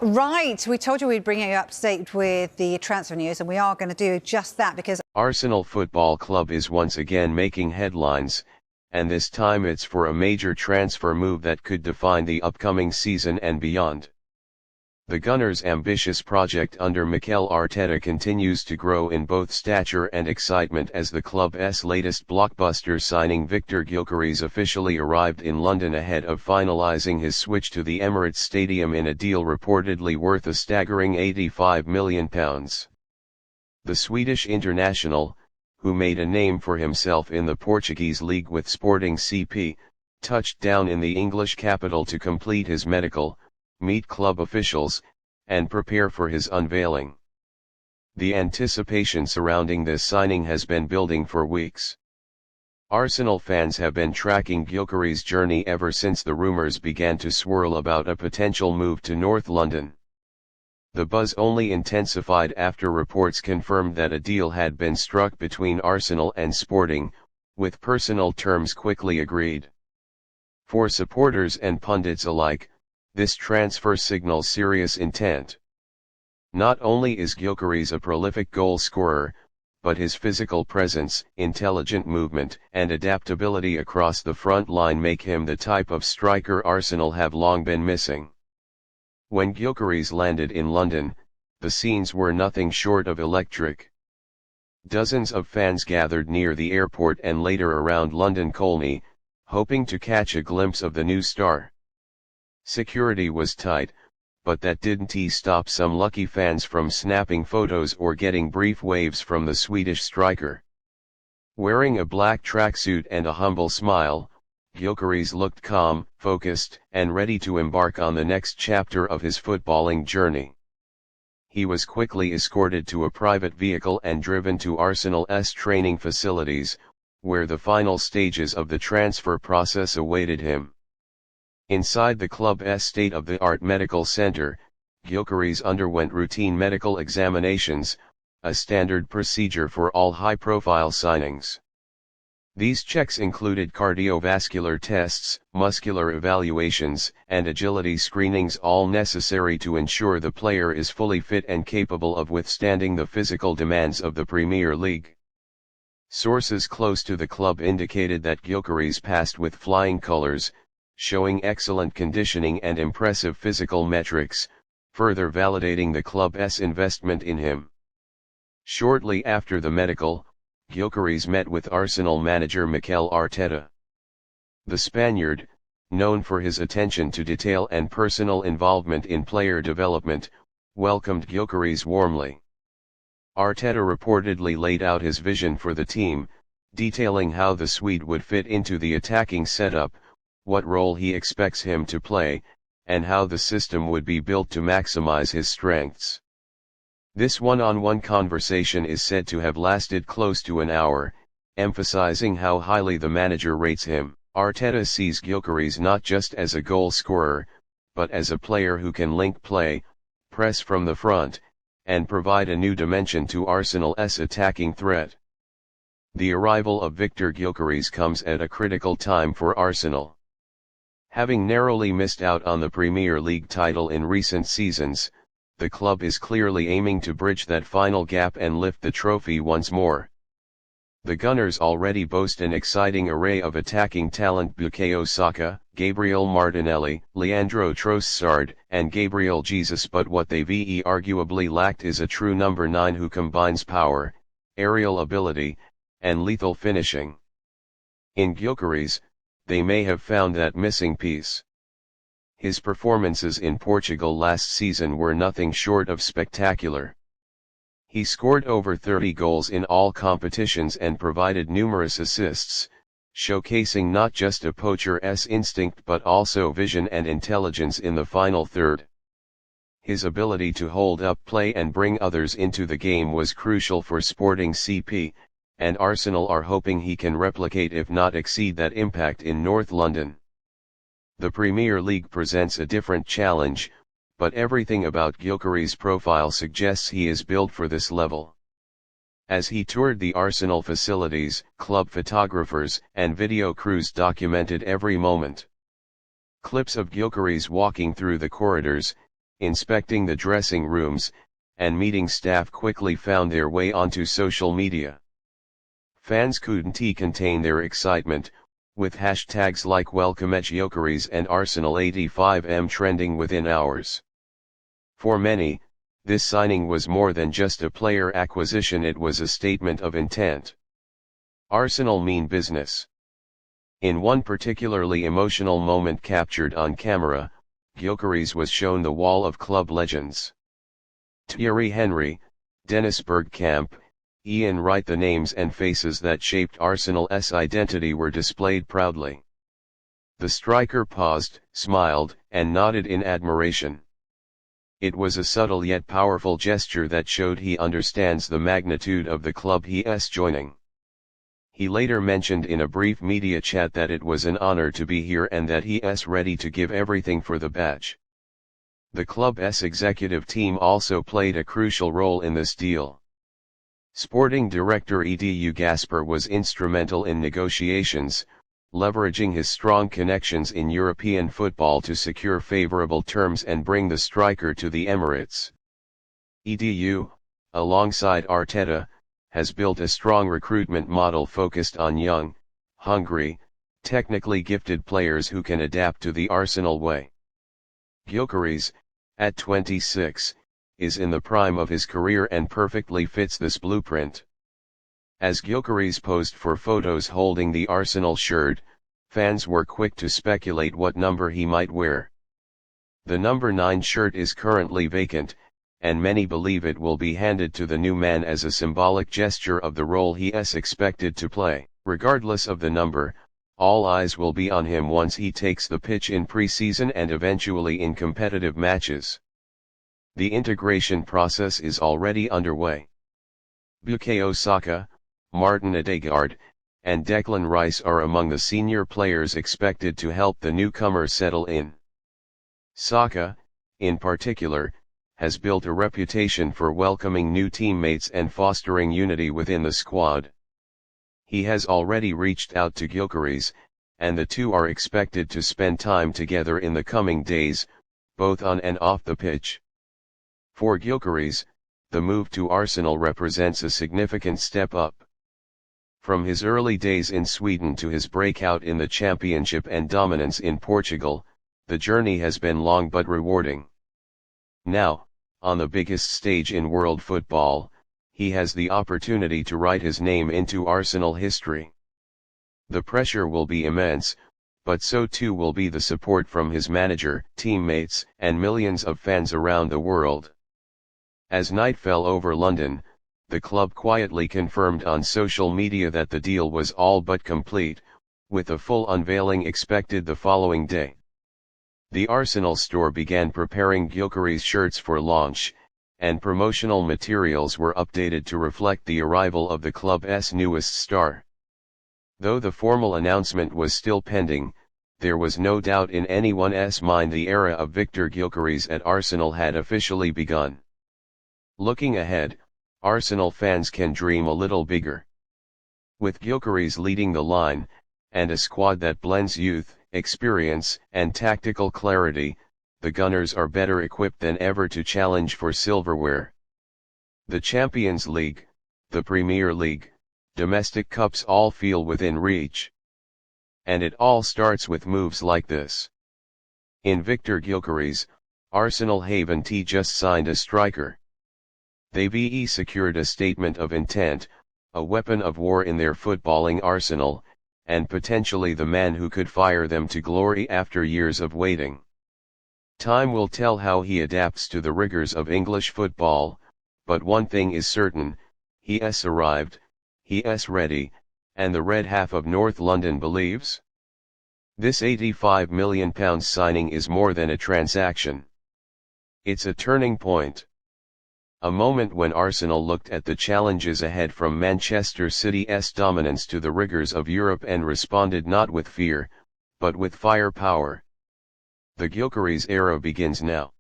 Right, we told you we'd bring you up to date with the transfer news, and we are going to do just that because Arsenal Football Club is once again making headlines, and this time it's for a major transfer move that could define the upcoming season and beyond. The Gunners' ambitious project under Mikel Arteta continues to grow in both stature and excitement as the club's latest blockbuster signing Victor Gyökeres officially arrived in London ahead of finalising his switch to the Emirates Stadium in a deal reportedly worth a staggering £85 million. The Swedish international, who made a name for himself in the Portuguese league with Sporting CP, touched down in the English capital to complete his medical, meet club officials, and prepare for his unveiling. The anticipation surrounding this signing has been building for weeks. Arsenal fans have been tracking Gyökeres' journey ever since the rumours began to swirl about a potential move to North London. The buzz only intensified after reports confirmed that a deal had been struck between Arsenal and Sporting, with personal terms quickly agreed. For supporters and pundits alike, this transfer signals serious intent. Not only is Gyökeres a prolific goal scorer, but his physical presence, intelligent movement, and adaptability across the front line make him the type of striker Arsenal have long been missing. When Gyökeres landed in London, the scenes were nothing short of electric. Dozens of fans gathered near the airport and later around London Colney, hoping to catch a glimpse of the new star. Security was tight, but that didn't stop some lucky fans from snapping photos or getting brief waves from the Swedish striker. Wearing a black tracksuit and a humble smile, Gyökeres looked calm, focused, and ready to embark on the next chapter of his footballing journey. He was quickly escorted to a private vehicle and driven to Arsenal's training facilities, where the final stages of the transfer process awaited him. Inside the club's state-of-the-art medical center, Gyökeres underwent routine medical examinations, a standard procedure for all high-profile signings. These checks included cardiovascular tests, muscular evaluations, and agility screenings, all necessary to ensure the player is fully fit and capable of withstanding the physical demands of the Premier League. Sources close to the club indicated that Gyökeres passed with flying colours, showing excellent conditioning and impressive physical metrics, further validating the club's investment in him. Shortly after the medical, Gyökeres met with Arsenal manager Mikel Arteta. The Spaniard, known for his attention to detail and personal involvement in player development, welcomed Gyökeres warmly. Arteta reportedly laid out his vision for the team, detailing how the Swede would fit into the attacking setup, what role he expects him to play, and how the system would be built to maximize his strengths. This one-on-one conversation is said to have lasted close to an hour, emphasizing how highly the manager rates him. Arteta sees Gyökeres not just as a goal scorer, but as a player who can link play, press from the front, and provide a new dimension to Arsenal's attacking threat. The arrival of Victor Gyökeres comes at a critical time for Arsenal. Having narrowly missed out on the Premier League title in recent seasons, the club is clearly aiming to bridge that final gap and lift the trophy once more. The Gunners already boast an exciting array of attacking talent: Bukayo Saka, Gabriel Martinelli, Leandro Trossard, and Gabriel Jesus, but what they arguably lacked is a true number 9 who combines power, aerial ability, and lethal finishing. In Gyökeres, they may have found that missing piece. His performances in Portugal last season were nothing short of spectacular. He scored over 30 goals in all competitions and provided numerous assists, showcasing not just a poacher's instinct but also vision and intelligence in the final third. His ability to hold up play and bring others into the game was crucial for Sporting CP, and Arsenal are hoping he can replicate if not exceed that impact in North London. The Premier League presents a different challenge, but everything about Gyökeres' profile suggests he is built for this level. As he toured the Arsenal facilities, club photographers and video crews documented every moment. Clips of Gyökeres walking through the corridors, inspecting the dressing rooms, and meeting staff quickly found their way onto social media. Fans couldn't contain their excitement, with hashtags like Welcome at Gyökeres and Arsenal85M trending within hours. For many, this signing was more than just a player acquisition, it was a statement of intent. Arsenal mean business. In one particularly emotional moment captured on camera, Gyökeres was shown the wall of club legends. Thierry Henry, Dennis Bergkamp, Ian Wright, the names and faces that shaped Arsenal's identity were displayed proudly. The striker paused, smiled, and nodded in admiration. It was a subtle yet powerful gesture that showed he understands the magnitude of the club he's joining. He later mentioned in a brief media chat that it was an honor to be here and that he's ready to give everything for the badge. The club's executive team also played a crucial role in this deal. Sporting director Edu Gaspar was instrumental in negotiations, leveraging his strong connections in European football to secure favorable terms and bring the striker to the Emirates. Edu, alongside Arteta, has built a strong recruitment model focused on young, hungry, technically gifted players who can adapt to the Arsenal way. Gyökeres, at 26, is in the prime of his career and perfectly fits this blueprint. As Gyökeres posed for photos holding the Arsenal shirt, fans were quick to speculate what number he might wear. The number 9 shirt is currently vacant, and many believe it will be handed to the new man as a symbolic gesture of the role he is expected to play. Regardless of the number, all eyes will be on him once he takes the pitch in pre-season and eventually in competitive matches. The integration process is already underway. Bukayo Saka, Martin Odegaard, and Declan Rice are among the senior players expected to help the newcomer settle in. Saka, in particular, has built a reputation for welcoming new teammates and fostering unity within the squad. He has already reached out to Gyökeres, and the two are expected to spend time together in the coming days, both on and off the pitch. For Gyökeres, the move to Arsenal represents a significant step up. From his early days in Sweden to his breakout in the Championship and dominance in Portugal, the journey has been long but rewarding. Now, on the biggest stage in world football, he has the opportunity to write his name into Arsenal history. The pressure will be immense, but so too will be the support from his manager, teammates, and millions of fans around the world. As night fell over London, the club quietly confirmed on social media that the deal was all but complete, with a full unveiling expected the following day. The Arsenal store began preparing Gyökeres shirts for launch, and promotional materials were updated to reflect the arrival of the club's newest star. Though the formal announcement was still pending, there was no doubt in anyone's mind the era of Victor Gyökeres at Arsenal had officially begun. Looking ahead, Arsenal fans can dream a little bigger. With Gyökeres leading the line, and a squad that blends youth, experience, and tactical clarity, the Gunners are better equipped than ever to challenge for silverware. The Champions League, the Premier League, domestic cups all feel within reach. And it all starts with moves like this. In Victor Gyökeres, Arsenal haven't just signed a striker. They've secured a statement of intent, a weapon of war in their footballing arsenal, and potentially the man who could fire them to glory after years of waiting. Time will tell how he adapts to the rigors of English football, but one thing is certain, he's arrived, he's ready, and the red half of North London believes. This £85 million signing is more than a transaction. It's a turning point. A moment when Arsenal looked at the challenges ahead from Manchester City's dominance to the rigors of Europe and responded not with fear, but with firepower. The Gyökeres era begins now.